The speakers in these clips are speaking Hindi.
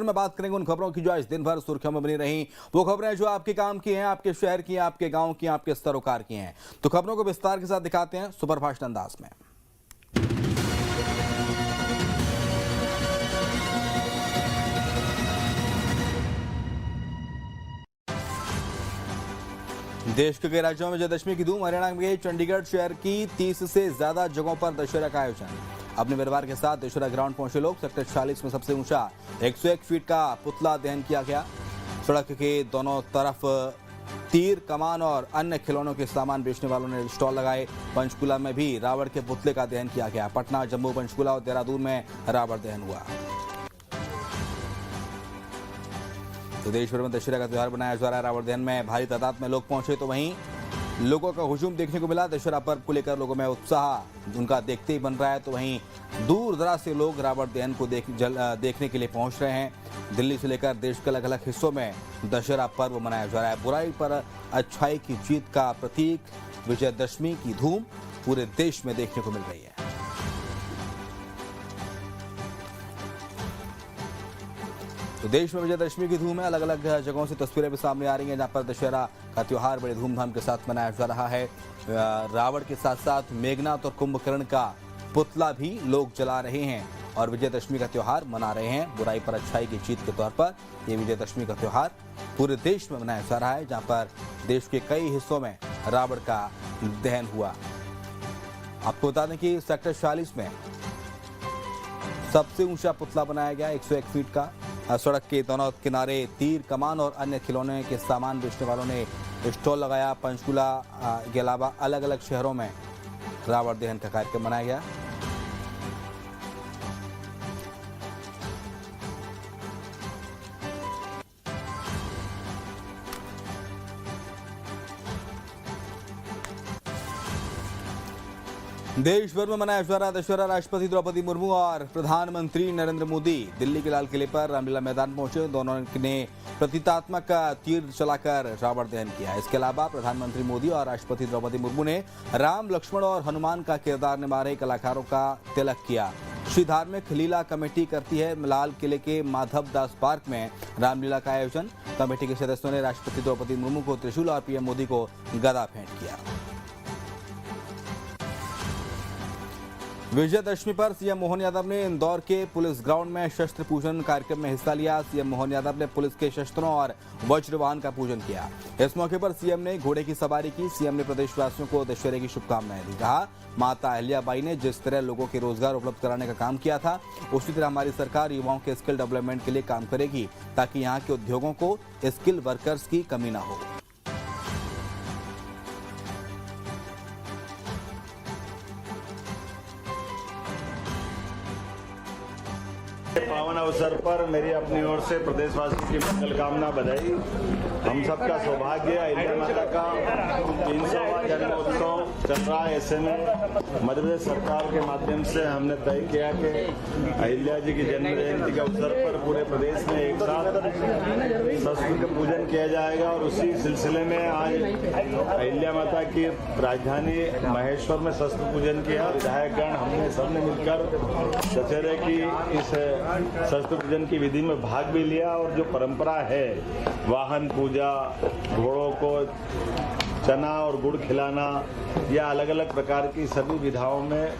में बात करेंगे उन खबरों की जो आज दिन भर सुर्खियों में बनी रही। वो खबरें जो आपके काम की हैं, आपके शहर की हैं, आपके गांव की, आपके सरोकार की हैं। तो खबरों को विस्तार के साथ दिखाते हैं सुपरफास्ट अंदाज में। देश के कई राज्यों में विजयदशमी की धूम। हरियाणा के चंडीगढ़ शहर की 30 से ज्यादा जगहों पर दशहरा का आयोजन। अपने परिवार के साथ दशहरा ग्राउंड पहुंचे लोग। सेक्टर 46 में सबसे ऊंचा 101 फीट का पुतला दहन किया गया। सड़क के दोनों तरफ तीर, कमान और अन्य खिलौनों के सामान बेचने वालों ने स्टॉल लगाए। पंचकुला में भी रावण के पुतले का दहन किया गया। पटना, जम्मू, पंचकुला और देहरादून में रावण दहन हुआ। तो देश भर में दशहरा का त्योहार बनाया जा रहा है। रावण दहन में भारी तादाद में लोग पहुंचे तो वहीं लोगों का हुजूम देखने को मिला। दशहरा पर्व को लेकर लोगों में उत्साह उनका देखते ही बन रहा है। तो वहीं दूर दराज से लोग रावण दहन को देखने के लिए पहुंच रहे हैं। दिल्ली से लेकर देश के अलग अलग हिस्सों में दशहरा पर्व मनाया जा रहा है। बुराई पर अच्छाई की जीत का प्रतीक विजयदशमी की धूम पूरे देश में देखने को मिल रही है। तो देश में विजयदशमी की धूम है। अलग अलग जगहों से तस्वीरें भी सामने आ रही हैं जहां पर दशहरा का त्योहार बड़े धूमधाम के साथ मनाया जा रहा है। रावण के साथ साथ मेघनाथ और कुंभकर्ण का पुतला भी लोग जला रहे हैं और विजयदशमी का त्योहार मना रहे हैं। बुराई पर अच्छाई की जीत के तौर पर यह विजयदशमी का त्योहार पूरे देश में मनाया जा रहा है, जहां पर देश के कई हिस्सों में रावण का दहन हुआ। आपको बता दें कि सेक्टर 46 में सबसे ऊंचा पुतला बनाया गया 101 फीट का। सड़क के दोनों किनारे तीर, कमान और अन्य खिलौने के सामान बेचने वालों ने स्टॉल लगाया। पंचकुला के अलावा अलग अलग शहरों में रावण दहन का कार्यक्रम मनाया गया। देश भर में मनाया जा रहा दशहरा। राष्ट्रपति द्रौपदी मुर्मू और प्रधानमंत्री नरेंद्र मोदी दिल्ली के लाल किले पर रामलीला मैदान पहुंचे। दोनों ने प्रतीकात्मक तीर चलाकर रावण दहन किया। इसके अलावा प्रधानमंत्री मोदी और राष्ट्रपति द्रौपदी मुर्मू ने राम, लक्ष्मण और हनुमान का किरदार निभा रहे कलाकारों का तिलक किया। श्री धार्मिक लीला कमेटी करती है लाल किले के माधव दास पार्क में रामलीला का आयोजन। कमेटी के सदस्यों ने राष्ट्रपति द्रौपदी मुर्मू को त्रिशूल और पीएम मोदी को गदा भेंट किया। विजयदशमी पर सीएम मोहन यादव ने इंदौर के पुलिस ग्राउंड में शस्त्र पूजन कार्यक्रम में हिस्सा लिया। सीएम मोहन यादव ने पुलिस के शस्त्रों और वज्र वाहन का पूजन किया। इस मौके पर सीएम ने घोड़े की सवारी की। सीएम ने प्रदेशवासियों को दशहरे की शुभकामनाएं दी। कहा, माता अहिल्याबाई ने जिस तरह लोगों के रोजगार उपलब्ध कराने का काम किया था, उसी तरह हमारी सरकार युवाओं के स्किल डेवलपमेंट के लिए काम करेगी ताकि यहाँ के उद्योगों को स्किल वर्कर्स की कमी न हो। पावन अवसर पर मेरी अपनी ओर से प्रदेशवासियों की मंगल कामना बधाई। हम सबका सौभाग्य अहिल्या माता का 300वां जन्मोत्सव चल रहा है। ऐसे में मध्य प्रदेश सरकार के माध्यम से हमने तय किया कि अहिल्या जी की जन्म जयंती के अवसर पर पूरे प्रदेश में एक साथ शस्त्र का पूजन किया जाएगा और उसी सिलसिले में आज अहिल्या माता की राजधानी महेश्वर में शस्त्र पूजन किया। विधायकगण हमने सबने मिलकर दशहरे की इस शस्त्र पूजन की विधि में भाग भी लिया और जो परंपरा है वाहन पूजा, घोड़ों को चना और गुड़ खिलाना या अलग अलग प्रकार की सभी विधाओं में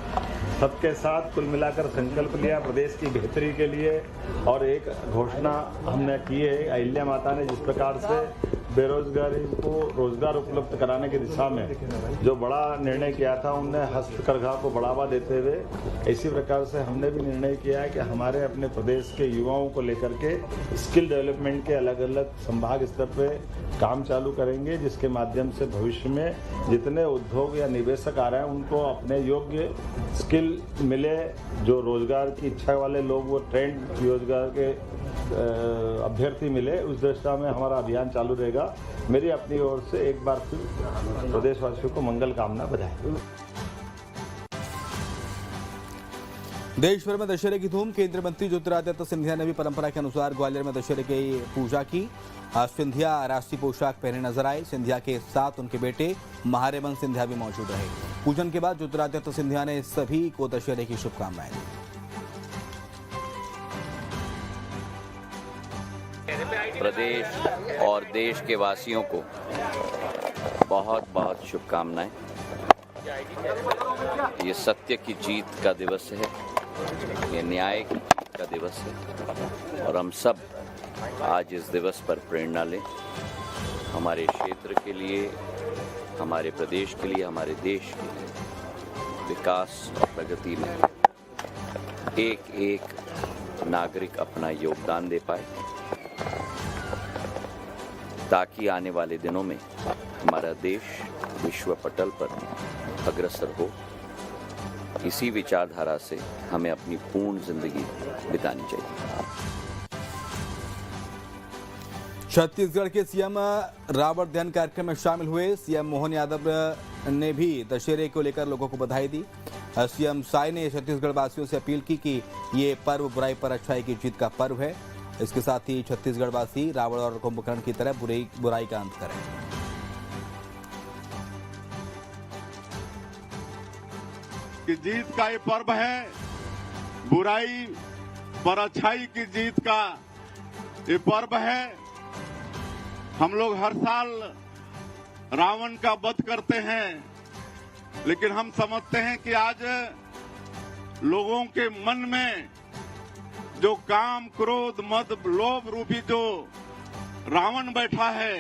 सबके साथ कुल मिलाकर संकल्प लिया प्रदेश की बेहतरी के लिए। और एक घोषणा हमने की है, अहिल्या माता ने जिस प्रकार से बेरोजगारी को रोजगार उपलब्ध कराने की दिशा में जो बड़ा निर्णय किया था, उनने हस्तकरघा को बढ़ावा देते हुए इसी प्रकार से हमने भी निर्णय किया है कि हमारे अपने प्रदेश के युवाओं को लेकर के स्किल डेवलपमेंट के अलग अलग संभाग स्तर पे काम चालू करेंगे, जिसके माध्यम से भविष्य में जितने उद्योग या निवेशक आ रहे हैं उनको अपने योग्य स्किल मिले। जो रोजगार की इच्छा वाले लोग वो ट्रेंड रोजगार के अभ्यर्थी मिले, उस दिशा में हमारा अभियान चालू रहेगा। मेरी अपनी ओर से एक बार फिर प्रदेशवासियों को मंगल कामना बधाई। देश भर में दशहरे की धूम। केंद्रीय मंत्री ज्योतिरादित्य सिंधिया ने भी परंपरा के अनुसार ग्वालियर में दशहरे की पूजा की। सिंधिया राष्ट्रीय पोशाक पहने नजर आए। सिंधिया के साथ उनके बेटे महारेमन सिंधिया भी मौजूद रहे। पूजन के बाद ज्योतिरादित्य सिंधिया ने सभी को दशहरे की शुभकामनाएं दी। प्रदेश और देश के वासियों को बहुत बहुत शुभकामनाएं। ये सत्य की जीत का दिवस है, ये न्याय की जीत का दिवस है और हम सब आज इस दिवस पर प्रेरणा लें। हमारे क्षेत्र के लिए, हमारे प्रदेश के लिए, हमारे देश के लिए विकास और प्रगति में एक एक नागरिक अपना योगदान दे पाए, ताकि आने वाले दिनों में हमारा देश विश्व पटल पर अग्रसर हो। इसी विचारधारा से हमें अपनी पूर्ण जिंदगी बितानी चाहिए। छत्तीसगढ़ के सीएम रावण दहन कार्यक्रम में शामिल हुए सीएम मोहन यादव ने भी दशहरे को लेकर लोगों को बधाई दी। सीएम साय ने छत्तीसगढ़ वासियों से अपील की कि ये पर्व बुराई पर अच्छाई की जीत का पर्व है। इसके साथ ही छत्तीसगढ़ वासी रावण और कुंभकर्ण की तरह बुराई का अंत करें। की जीत का ये पर्व है, बुराई पर अच्छाई की जीत का ये पर्व है। हम लोग हर साल रावण का वध करते हैं, लेकिन हम समझते हैं कि आज लोगों के मन में जो काम, क्रोध, मद, लोभ रूपी जो रावण बैठा है,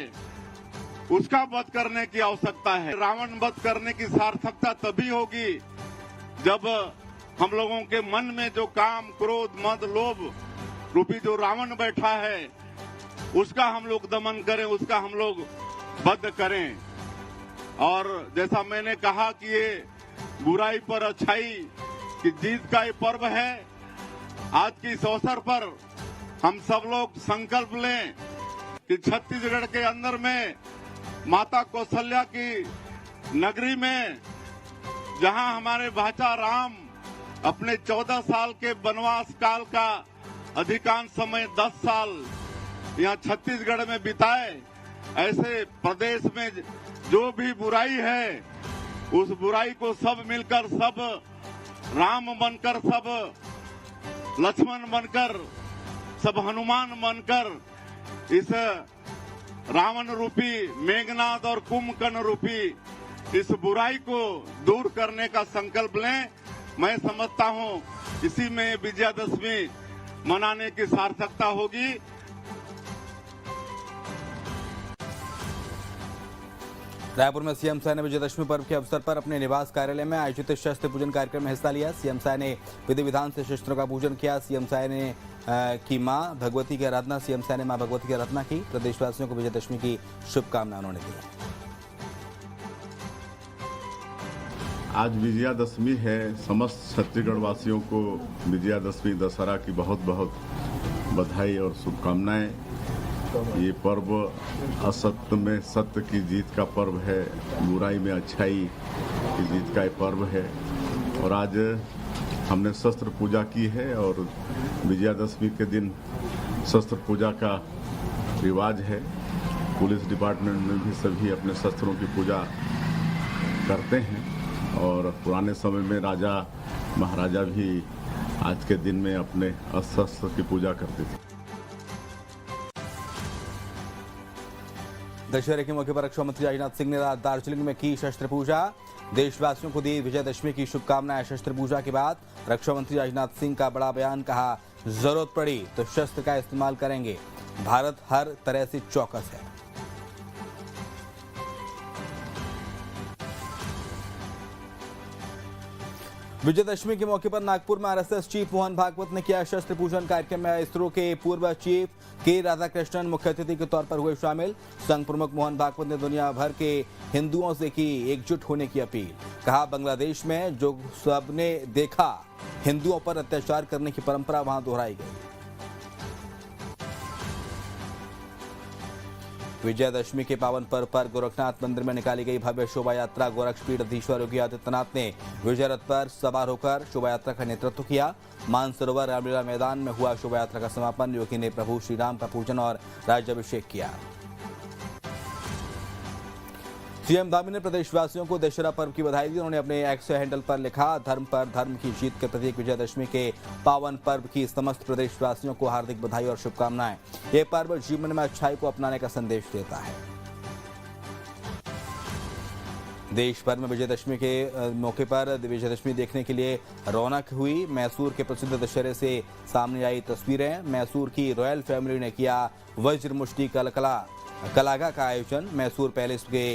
उसका वध करने की आवश्यकता है। रावण वध करने की सार्थकता तभी होगी जब हम लोगों के मन में जो काम, क्रोध, मद, लोभ रूपी जो रावण बैठा है, उसका हम लोग दमन करें, उसका हम लोग वध करें। और जैसा मैंने कहा कि ये बुराई पर अच्छाई की जीत का ये पर्व है। आज के इस अवसर पर हम सब लोग संकल्प लें कि छत्तीसगढ़ के अंदर में माता कौशल्या की नगरी में, जहां हमारे भाचा राम अपने 14 साल के वनवास काल का अधिकांश समय 10 साल यहाँ छत्तीसगढ़ में बिताए, ऐसे प्रदेश में जो भी बुराई है, उस बुराई को सब मिलकर, सब राम बनकर, सब लक्ष्मण बनकर, सब हनुमान बनकर इस रावण रूपी, मेघनाद और कुंभकर्ण रूपी इस बुराई को दूर करने का संकल्प लें। मैं समझता हूं इसी में विजयादशमी मनाने की सार्थकता होगी। रायपुर में सीएम साय ने विजयदशमी पर्व के अवसर पर अपने निवास कार्यालय में आयोजित शस्त्र पूजन कार्यक्रम में हिस्सा लिया। सीएम साय ने विधि विधान से शस्त्रों का पूजन किया। सीएम साय ने की मां भगवती की आराधना सीएम साय ने मां भगवती की आराधना की। प्रदेशवासियों को विजयदशमी की शुभकामनाएं उन्होंने दी। आज विजयादशमी है। समस्त छत्तीसगढ़ वासियों को विजयादशमी, दशहरा की बहुत बहुत बधाई और शुभकामनाएं। ये पर्व असत्य में सत्य की जीत का पर्व है, बुराई में अच्छाई की जीत का ये पर्व है। और आज हमने शस्त्र पूजा की है और विजयादशमी के दिन शस्त्र पूजा का रिवाज है। पुलिस डिपार्टमेंट में भी सभी अपने शस्त्रों की पूजा करते हैं और पुराने समय में राजा महाराजा भी आज के दिन में अपने शस्त्र की पूजा करते थे। दशहरे के मौके पर रक्षा मंत्री राजनाथ सिंह ने दार्जिलिंग में की शस्त्र पूजा। देशवासियों को दी विजयदशमी की शुभकामनाएं। शस्त्र पूजा के बाद रक्षा मंत्री राजनाथ सिंह का बड़ा बयान, कहा जरूरत पड़ी तो शस्त्र का इस्तेमाल करेंगे, भारत हर तरह से चौकस है। विजयदशमी के मौके पर नागपुर में आरएसएस चीफ मोहन भागवत ने किया शस्त्र पूजन। कार्यक्रम में इसरो के पूर्व चीफ के राधाकृष्णन मुख्य अतिथि के तौर पर हुए शामिल। संघ प्रमुख मोहन भागवत ने दुनिया भर के हिंदुओं से की एकजुट होने की अपील। कहा बांग्लादेश में जो सबने देखा हिंदुओं पर अत्याचार करने की परंपरा वहां दोहराई गई। विजयादशमी के पावन पर्व पर गोरखनाथ मंदिर में निकाली गई भव्य शोभा यात्रा। गोरक्षपीठ अधीश्वर योगी आदित्यनाथ ने विजय रथ पर सवार होकर शोभा यात्रा का नेतृत्व किया। मानसरोवर रामलीला मैदान में हुआ शोभा यात्रा का समापन। योगी ने प्रभु श्री राम का पूजन और राज्याभिषेक किया। सीएम धामी ने प्रदेशवासियों को दशहरा पर्व की बधाई दी। उन्होंने अपने एक्स हैंडल पर लिखा, धर्म पर धर्म की जीत के प्रतीक विजयदशमी के पावन पर्व की समस्त प्रदेशवासियों को हार्दिक बधाई और शुभकामनाएं। ये पर्व जीवन में अच्छाई को अपनाने का संदेश देता है। देश भर में विजयदशमी के मौके पर विजयदशमी देखने के लिए रौनक हुई। मैसूर के प्रसिद्ध दशहरे से सामने आई तस्वीरें। मैसूर की रॉयल फैमिली ने किया वज्र मुष्टि कलागा का आयोजन। मैसूर पैलेस के